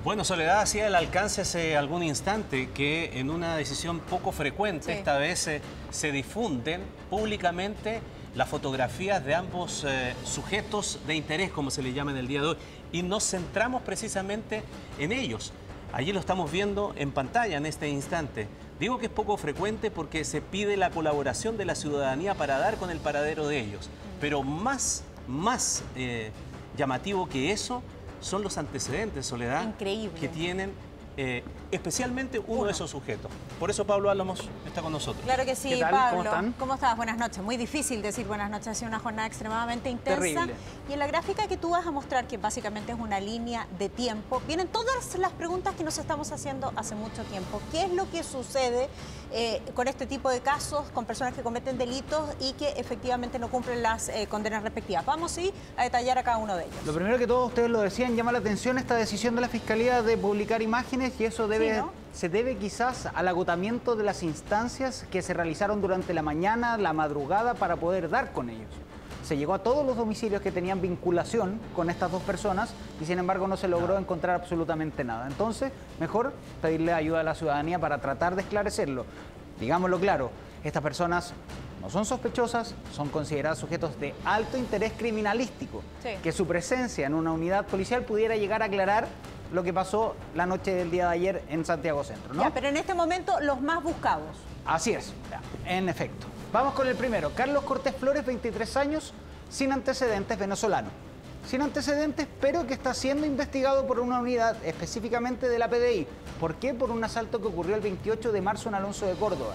Bueno, Soledad hacía el alcance hace algún instante que en una decisión poco frecuente, esta vez se difunden públicamente las fotografías de ambos sujetos de interés, como se le llama en el día de hoy, y nos centramos precisamente en ellos. Allí lo estamos viendo en pantalla en este instante. Digo que es poco frecuente porque se pide la colaboración de la ciudadanía para dar con el paradero de ellos, pero más llamativo que eso son los antecedentes, Soledad, increíble, que tienen especialmente uno de esos sujetos. Por eso Pablo Álamos está con nosotros. Claro que sí, ¿Qué tal? Pablo. ¿Cómo están? ¿Cómo estás? Buenas noches. Muy difícil decir buenas noches, ha sido una jornada extremadamente intensa. Terrible. Y en la gráfica que tú vas a mostrar, que básicamente es una línea de tiempo, vienen todas las preguntas que nos estamos haciendo hace mucho tiempo. ¿Qué es lo que sucede con este tipo de casos, con personas que cometen delitos y que efectivamente no cumplen las condenas respectivas? Vamos a detallar a cada uno de ellos. Lo primero que todos ustedes lo decían, llama la atención esta decisión de la Fiscalía de publicar imágenes, y eso se debe quizás al agotamiento de las instancias que se realizaron durante la mañana, la madrugada, para poder dar con ellos. Se llegó a todos los domicilios que tenían vinculación con estas dos personas y sin embargo no se logró encontrar absolutamente nada. Entonces, mejor pedirle ayuda a la ciudadanía para tratar de esclarecerlo. Digámoslo claro, estas personas no son sospechosas, son consideradas sujetos de alto interés criminalístico. Sí. Que su presencia en una unidad policial pudiera llegar a aclarar lo que pasó la noche del día de ayer en Santiago Centro, ¿no? Ya, pero en este momento los más buscados. Así es, en efecto. Vamos con el primero. Carlos Cortés Flores, 23 años, sin antecedentes, venezolano. Sin antecedentes, pero que está siendo investigado por una unidad específicamente de la PDI. ¿Por qué? Por un asalto que ocurrió el 28 de marzo en Alonso de Córdoba,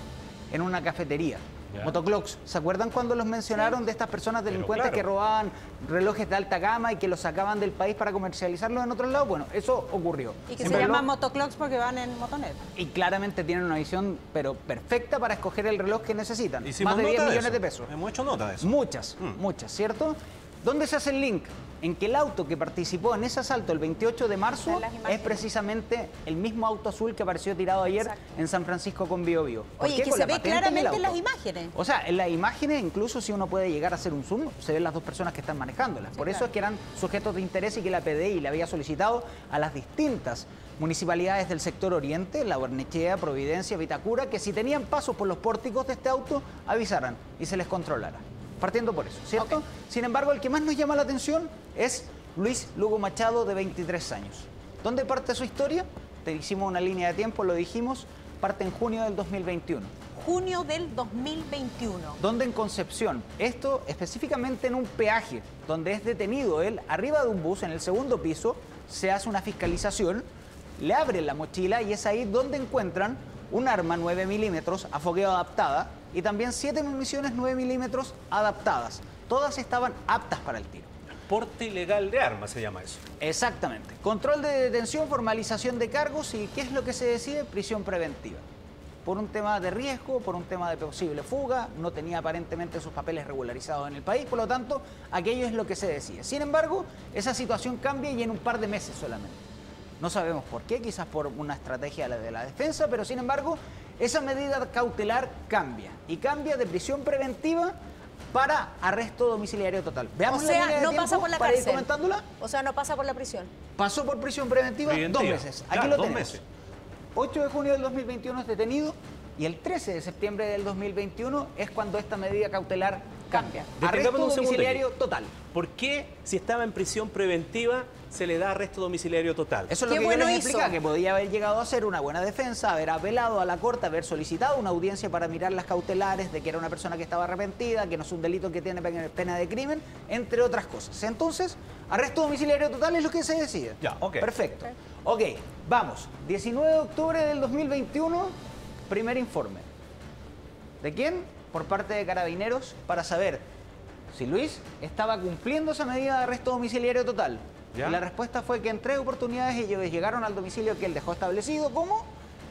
en una cafetería. Motoclocks, ¿se acuerdan cuando los mencionaron de estas personas delincuentes que robaban relojes de alta gama y que los sacaban del país para comercializarlos en otros lados? Bueno, eso ocurrió. Y que se llaman motoclocks porque van en motoneta. Y claramente tienen una visión, pero perfecta para escoger el reloj que necesitan. Hicimos más de 10 nota millones de eso. pesos. Hemos hecho nota de eso. Muchas, ¿cierto? ¿Dónde se hace el link? En que el auto que participó en ese asalto el 28 de marzo es precisamente el mismo auto azul que apareció tirado ayer en San Francisco con Bío Bío. Oye, que se ve claramente en las imágenes. O sea, en las imágenes, incluso si uno puede llegar a hacer un zoom, se ven las dos personas que están manejándolas. Por eso es que eran sujetos de interés y que la PDI le había solicitado a las distintas municipalidades del sector oriente, La Barnechea, Providencia, Vitacura, que si tenían pasos por los pórticos de este auto, avisaran y se les controlara. Partiendo por eso, ¿cierto? Sin embargo, el que más nos llama la atención es Luis Lugo Machado, de 23 años. ¿Dónde parte su historia? Te hicimos una línea de tiempo, lo dijimos, parte en junio del 2021. Junio del 2021. ¿Dónde? En Concepción. Esto específicamente en un peaje, donde es detenido él arriba de un bus en el segundo piso, se hace una fiscalización, le abren la mochila y es ahí donde encuentran un arma 9 milímetros a fogueo adaptada y también 7 municiones 9 milímetros adaptadas. Todas estaban aptas para el tiro. Porte ilegal de armas se llama eso. Exactamente. Control de detención, formalización de cargos y ¿qué es lo que se decide? Prisión preventiva. Por un tema de riesgo, por un tema de posible fuga, no tenía aparentemente sus papeles regularizados en el país, por lo tanto, aquello es lo que se decide. Sin embargo, esa situación cambia y en un par de meses solamente. No sabemos por qué, quizás por una estrategia de la defensa, pero sin embargo, esa medida cautelar cambia. Y cambia de prisión preventiva para arresto domiciliario total. Veamos o sea, la línea de no tiempo pasa por la para cárcel. ir comentándola. O sea, no pasa por la prisión. Pasó por prisión preventiva 2 meses. Aquí Claro, lo 2 tenemos. meses. 8 de junio del 2021 es detenido y el 13 de septiembre del 2021 es cuando esta medida cautelar cambia. Arresto domiciliario total. ¿Por qué, si estaba en prisión preventiva, se le da arresto domiciliario total? Eso es lo que yo les explica, que podía haber llegado a ser una buena defensa, haber apelado a la corte, haber solicitado una audiencia para mirar las cautelares de que era una persona que estaba arrepentida, que no es un delito que tiene pena de crimen, entre otras cosas. Entonces, arresto domiciliario total es lo que se decide. Ya, ok. Perfecto. Ok, vamos. 19 de octubre del 2021, primer informe. ¿De quién? Por parte de Carabineros, para saber si Luis estaba cumpliendo esa medida de arresto domiciliario total. ¿Ya? Y la respuesta fue que en 3 oportunidades ellos llegaron al domicilio que él dejó establecido, ¿cómo?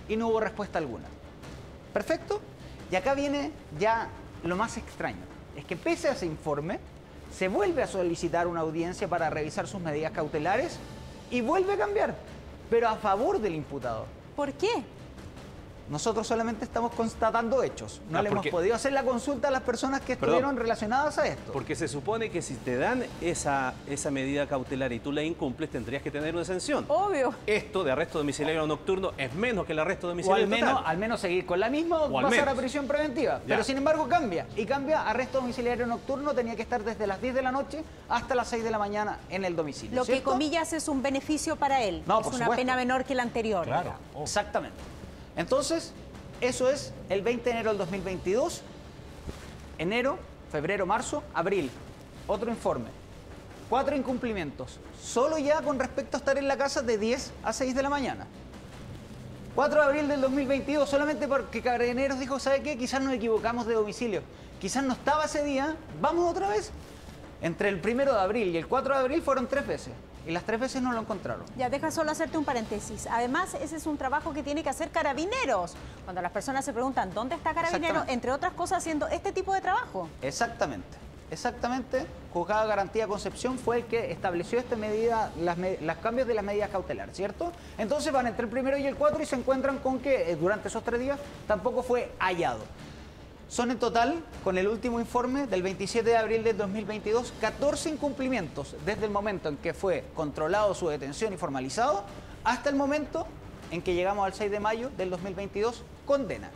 Y no hubo respuesta alguna. ¿Perfecto? Y acá viene ya lo más extraño. Es que pese a ese informe, se vuelve a solicitar una audiencia para revisar sus medidas cautelares y vuelve a cambiar, pero a favor del imputado. ¿Por qué? Nosotros solamente estamos constatando hechos. No le hemos porque- podido hacer la consulta a las personas que Perdón. estuvieron relacionadas a esto. Porque se supone que si te dan esa medida cautelar y tú la incumples, tendrías que tener una sanción. Obvio. Esto de arresto domiciliario nocturno es menos que el arresto O domiciliario total. al menos seguir con la misma o al pasar a menos. prisión preventiva. Ya. Pero sin embargo cambia. Y cambia, arresto domiciliario nocturno tenía que estar desde las 10 de la noche hasta las 6 de la mañana en el domicilio. Lo que, ¿cierto? comillas, es un beneficio para él. No, es por una supuesto. pena menor que la anterior. Claro. digamos. Oh. Exactamente. Entonces, eso es el 20 de enero del 2022, enero, febrero, marzo, abril. Otro informe. 4 incumplimientos. Solo ya con respecto a estar en la casa de 10 a 6 de la mañana. 4 de abril del 2022, solamente porque Carabineros dijo, ¿sabe qué? Quizás nos equivocamos de domicilio. Quizás no estaba ese día, vamos otra vez. Entre el 1 de abril y el 4 de abril fueron 3 veces. Y las 3 veces no lo encontraron. Ya, deja solo hacerte un paréntesis. Además, ese es un trabajo que tiene que hacer Carabineros. Cuando las personas se preguntan, ¿dónde está Carabineros? Exactamente. Entre otras cosas, haciendo este tipo de trabajo. Exactamente. Exactamente. Juzgado de Garantía Concepción fue el que estableció esta medida, los cambios de las medidas cautelares, ¿cierto? Entonces van entre el 1 y el 4 y se encuentran con que durante esos 3 días tampoco fue hallado. Son en total, con el último informe del 27 de abril del 2022, 14 incumplimientos desde el momento en que fue controlado su detención y formalizado hasta el momento en que llegamos al 6 de mayo del 2022, condena.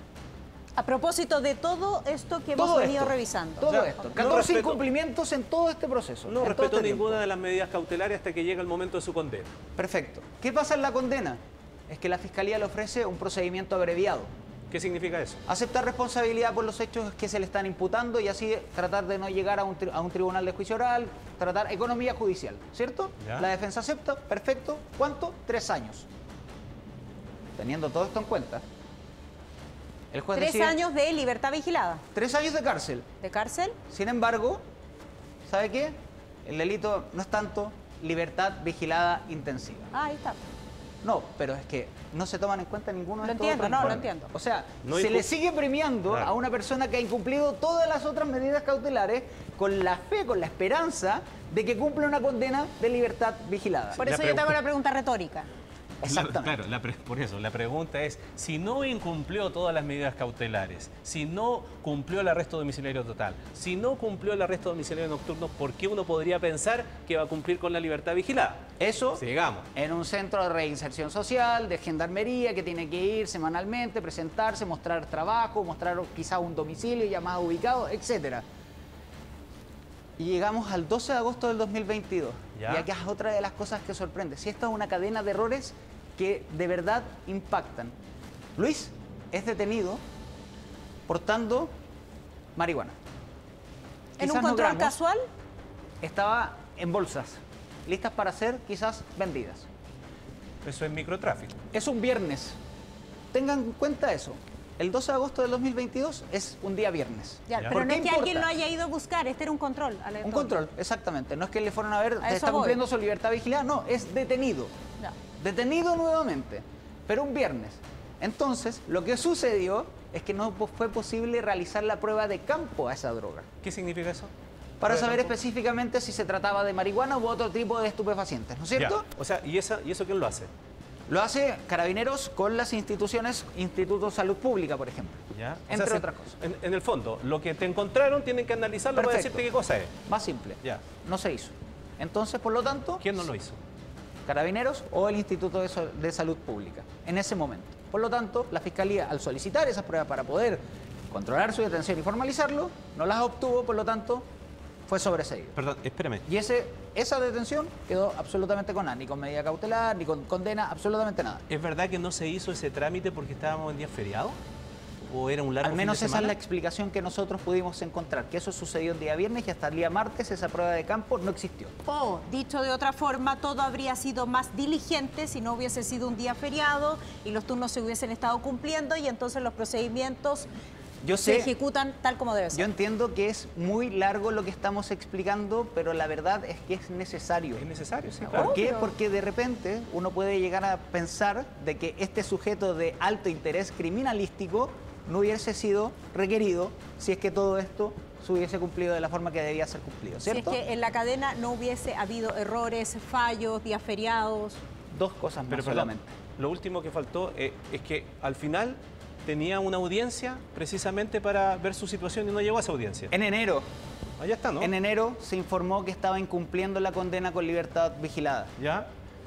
A propósito de todo esto que hemos Todo venido esto, revisando. Todo O sea, esto. no 14 respeto- incumplimientos en todo este proceso. No en todo respetó este tiempo. ninguna de las medidas cautelares hasta que llega el momento de su condena. Perfecto. ¿Qué pasa en la condena? Es que la Fiscalía le ofrece un procedimiento abreviado. ¿Qué significa eso? Aceptar responsabilidad por los hechos que se le están imputando y así tratar de no llegar a un tribunal de juicio oral, tratar economía judicial, ¿cierto? Ya. La defensa acepta, perfecto. ¿Cuánto? 3 años. Teniendo todo esto en cuenta, el juez 3 decide años de libertad vigilada. 3 años de cárcel. ¿De cárcel? Sin embargo, ¿sabe qué? El delito no es tanto libertad vigilada intensiva. Ah, ahí está. No, pero es que no se toman en cuenta ninguno de Lo estos entiendo, otros no, lo informes. entiendo. O sea, No se incu- le sigue premiando Claro. a una persona que ha incumplido todas las otras medidas cautelares con la fe, con la esperanza de que cumpla una condena de libertad vigilada. Por La eso yo te hago pregunta- la pregunta retórica. Exactamente. Claro, por eso, la pregunta es, si no incumplió todas las medidas cautelares, si no cumplió el arresto domiciliario total, si no cumplió el arresto domiciliario nocturno, ¿por qué uno podría pensar que va a cumplir con la libertad vigilada? Eso Sigamos. en un centro de reinserción social, de gendarmería, que tiene que ir semanalmente, presentarse, mostrar trabajo, mostrar quizá un domicilio ya más ubicado, etcétera. Y llegamos al 12 de agosto del 2022. Ya. Y aquí es otra de las cosas que sorprende. Si esta es una cadena de errores que de verdad impactan. Luis es detenido portando marihuana. ¿En Quizás un no control gramos, casual? estaba en bolsas, listas para ser quizás vendidas. Eso es microtráfico. Es un viernes. Tengan en cuenta eso. El 12 de agosto del 2022 es un día viernes. Ya, Ya. pero ¿Por no qué es que importa? alguien lo haya ido a buscar, este era un control. Un aleatorio. control, exactamente. No es que le fueron a ver, A eso está voy. cumpliendo su libertad vigilada, no, es detenido. Ya. Detenido nuevamente, pero un viernes. Entonces, lo que sucedió es que no fue posible realizar la prueba de campo a esa droga, ¿Qué significa eso? para Prueba de saber campo. específicamente si se trataba de marihuana u otro tipo de estupefacientes, ¿no es cierto? Ya. O sea, ¿y eso quién lo hace? Lo hace Carabineros con las instituciones, Instituto de Salud Pública, por ejemplo, ¿Ya? O entre sea, otras cosas. En el fondo, lo que te encontraron tienen que analizarlo para Perfecto. decirte qué cosa es. Más simple, Ya. no se hizo. Entonces, por lo tanto, ¿Quién no lo hizo? Carabineros o el Instituto de Salud Pública, en ese momento. Por lo tanto, la Fiscalía, al solicitar esas pruebas para poder controlar su detención y formalizarlo, no las obtuvo, por lo tanto, fue sobreseído. Perdón, espérame. Y esa detención quedó absolutamente con nada, ni con medida cautelar, ni con condena, absolutamente nada. ¿Es verdad que no se hizo ese trámite porque estábamos en día feriado? ¿O era un largo Al menos fin de esa es semana? la explicación que nosotros pudimos encontrar, que eso sucedió el día viernes y hasta el día martes esa prueba de campo no existió. O, dicho de otra forma, todo habría sido más diligente si no hubiese sido un día feriado y los turnos se hubiesen estado cumpliendo y entonces los procedimientos Yo se sé, ejecutan tal como debe yo ser. entiendo que es muy largo lo que estamos explicando, pero la verdad es que es necesario. Es necesario, sí, ¿Por claro. qué? Obvio. Porque de repente uno puede llegar a pensar de que este sujeto de alto interés criminalístico no hubiese sido requerido si es que todo esto se hubiese cumplido de la forma que debía ser cumplido, Si es ¿cierto? que en la cadena no hubiese habido errores, fallos, días feriados. Dos cosas más Pero perdón, solamente. lo último que faltó es que al final tenía una audiencia precisamente para ver su situación y no llegó a esa audiencia. En enero. Allá está, ¿no? En enero se informó que estaba incumpliendo la condena con libertad vigilada. ¿Ya?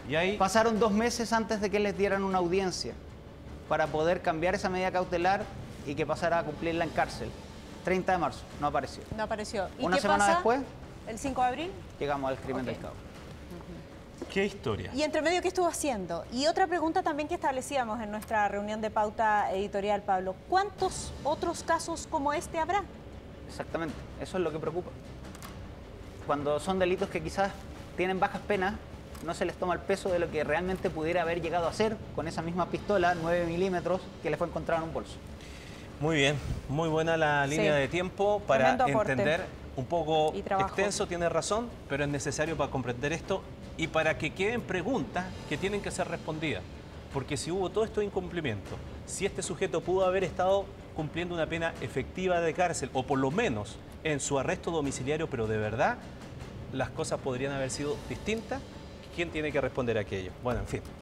Y ahí... Pasaron 2 meses antes de que les dieran una audiencia para poder cambiar esa medida cautelar y que pasara a cumplirla en cárcel. 30 de marzo, no apareció. No apareció. ¿Y Una qué semana pasa después, el 5 de abril? llegamos al crimen Ok. del Cabo. ¿Qué historia? Y entre medio, ¿qué estuvo haciendo? Y otra pregunta también que establecíamos en nuestra reunión de pauta editorial, Pablo. ¿Cuántos otros casos como este habrá? Exactamente, eso es lo que preocupa. Cuando son delitos que quizás tienen bajas penas, no se les toma el peso de lo que realmente pudiera haber llegado a hacer con esa misma pistola 9 milímetros que le fue encontrada en un bolso. Muy bien, muy buena la línea de tiempo para Tremendo aporte. entender, un poco Y trabajo. extenso, tiene razón, pero es necesario para comprender esto y para que queden preguntas que tienen que ser respondidas. Porque si hubo todo esto de incumplimiento, si este sujeto pudo haber estado cumpliendo una pena efectiva de cárcel o por lo menos en su arresto domiciliario, pero de verdad las cosas podrían haber sido distintas, ¿quién tiene que responder a aquello? Bueno, en fin.